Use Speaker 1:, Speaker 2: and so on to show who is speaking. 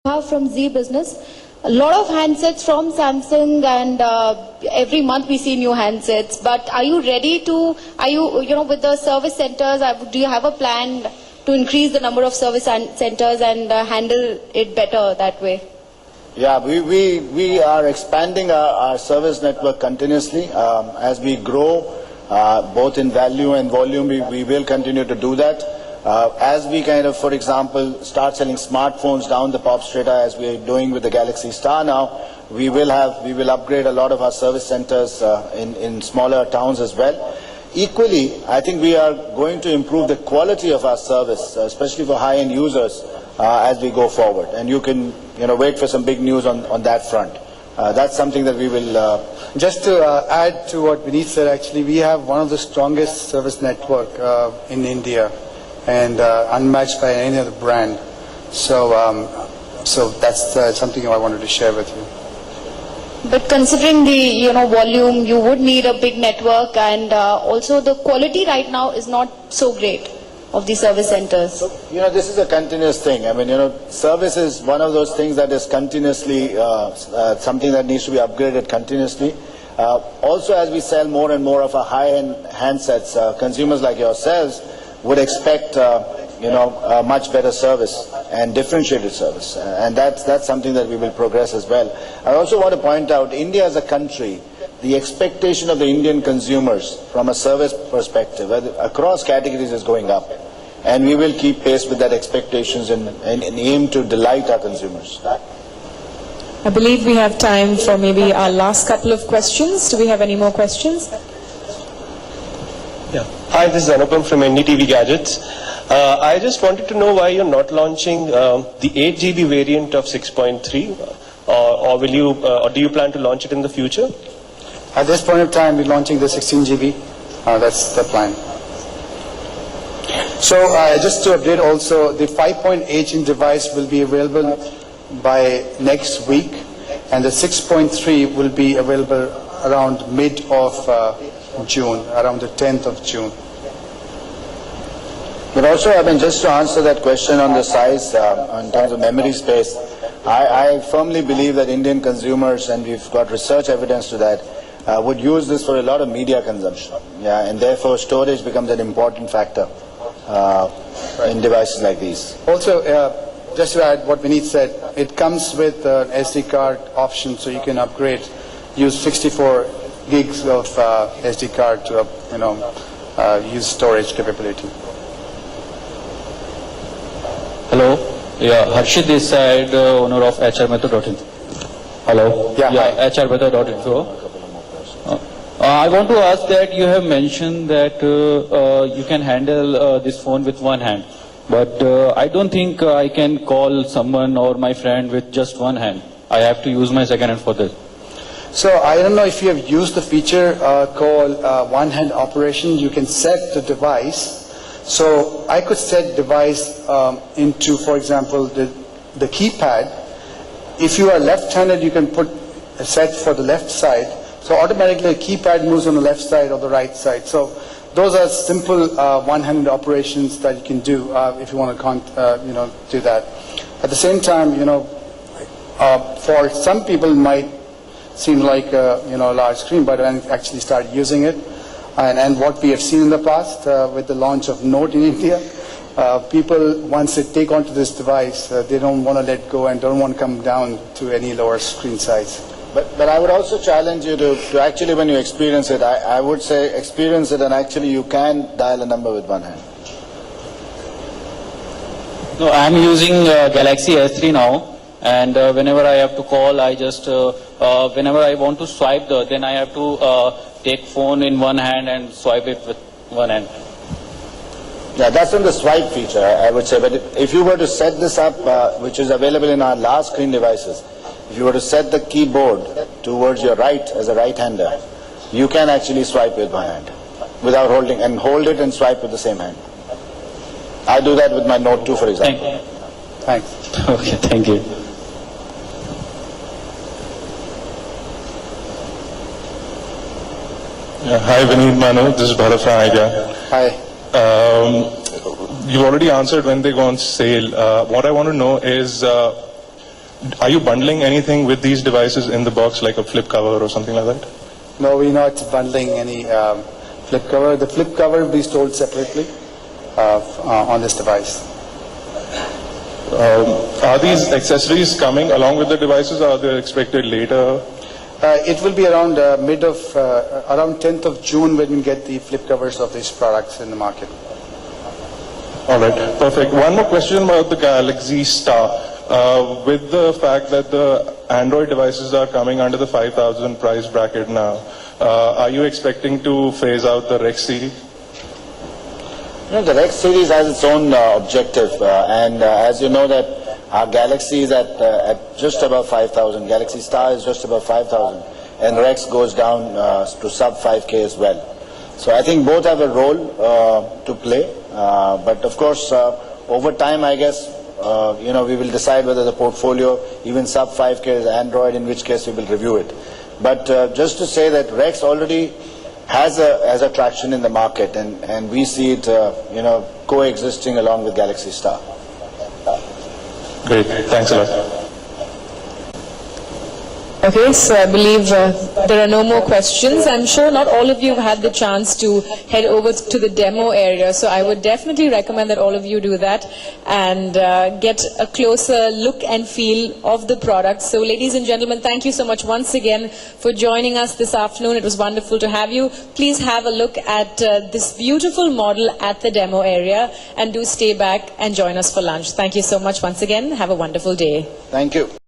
Speaker 1: From Z Business. A lot of handsets from Samsung, and every month we see new handsets. But are you ready to, with the service centers, do you have a plan to increase the number of service centers and handle it better that way?
Speaker 2: Yeah, we are expanding our service network continuously. As we grow, both in value and volume, we will continue to do that. As we kind of, for example, start selling smartphones down the POP strata, as we are doing with the Galaxy Star now, we will upgrade a lot of our service centers in smaller towns as well. Equally, I think we are going to improve the quality of our service, especially for high-end users, as we go forward. And you can, wait for some big news on that front. That's something that we will...
Speaker 3: Just to add to what Vineet said, actually, we have one of the strongest service network in India, and unmatched by any other brand. So that's something I wanted to share with you.
Speaker 1: But considering the volume, you would need a big network, and also the quality right now is not so great of the service centers.
Speaker 2: So, this is a continuous thing. I mean, service is one of those things that is continuously something that needs to be upgraded continuously. Also, as we sell more and more of our high-end handsets, consumers like yourselves would expect, a much better service and differentiated service, and that's something that we will progress as well. I also want to point out, India as a country, the expectation of the Indian consumers from a service perspective across categories is going up, and we will keep pace with that expectations and aim to delight our consumers.
Speaker 4: I believe we have time for maybe our last couple of questions. Do we have any more questions?
Speaker 5: Yeah. Hi, this is Anupam from NDTV Gadgets. I just wanted to know why you're not launching the 8 GB variant of 6.3, or will you, or do you plan to launch it in the future?
Speaker 3: At this point of time, we're launching the 16 GB. That's the plan. So just to update also, the 5.8-inch device will be available by next week, and the 6.3 will be available around mid of June, around the 10th of June.
Speaker 2: But also, I mean, just to answer that question on the size, in terms of memory space, I firmly believe that Indian consumers, and we've got research evidence to that, would use this for a lot of media consumption. Yeah, and therefore storage becomes an important factor in devices like these.
Speaker 3: Also, just to add what Vineet said, it comes with an SD card option, so you can upgrade, use 64 gigs of SD card to use storage capability.
Speaker 6: Hello, yeah, Harshit this side, owner of hrmethod.in. Hello,
Speaker 3: yeah,
Speaker 6: hrmethod.info. I want to ask that you have mentioned that you can handle this phone with one hand, but I don't think I can call someone or my friend with just one hand. I have to use my second hand for this.
Speaker 3: So I don't know if you have used the feature called one-hand operation. You can set the device. So I could set device into, for example, the keypad. If you are left-handed, you can put a set for the left side. So automatically the keypad moves on the left side or the right side. So those are simple one-handed operations that you can do if you want to do that. At the same time, for some people it might seem like a large screen, but when you actually start using it, and what we have seen in the past with the launch of Note in India, people, once they take onto this device, they don't want to let go and don't want to come down to any lower screen size.
Speaker 2: But I would also challenge you to actually, when you experience it, I would say experience it, and actually you can dial a number with one hand.
Speaker 6: No, I'm using Galaxy S3 now, and whenever I have to call, I just, whenever I want to swipe, then I have to take phone in one hand and swipe it with one hand.
Speaker 2: Yeah, that's on the swipe feature, I would say. But if you were to set this up, which is available in our large screen devices, if you were to set the keyboard towards your right as a right-hander, you can actually swipe with one hand without holding, and hold it and swipe with the same hand. I do that with my Note 2, for example.
Speaker 3: Thanks.
Speaker 6: Okay, thank you.
Speaker 7: Hi, Vineet, Manu. This is Bharat from Idea.
Speaker 3: Hi.
Speaker 7: You already answered when they go on sale. What I want to know is are you bundling anything with these devices in the box, like a flip cover or something like that?
Speaker 3: No, we're not bundling any flip cover. The flip cover will be sold separately on this device.
Speaker 7: Are these accessories coming along with the devices, or are they expected later?
Speaker 3: It will be around around 10th of June when we get the flip covers of these products in the market.
Speaker 7: All right, perfect. One more question about the Galaxy Star. With the fact that the Android devices are coming under the 5,000 price bracket now, are you expecting to phase out the Rex series?
Speaker 2: The Rex series has its own objective, and as you know that our Galaxy is at just above 5,000. Galaxy Star is just above 5,000, and Rex goes down to sub 5K as well. So I think both have a role to play, but of course over time I guess we will decide whether the portfolio even sub 5K is Android, in which case we will review it. But just to say that Rex already has a traction in the market, and we see it coexisting along with Galaxy Star.
Speaker 7: Great, thanks a lot.
Speaker 4: Okay, so I believe there are no more questions. I'm sure not all of you have had the chance to head over to the demo area, so I would definitely recommend that all of you do that and get a closer look and feel of the product. So ladies and gentlemen, thank you so much once again for joining us this afternoon. It was wonderful to have you. Please have a look at this beautiful model at the demo area, and do stay back and join us for lunch. Thank you so much once again. Have a wonderful day.
Speaker 2: Thank you.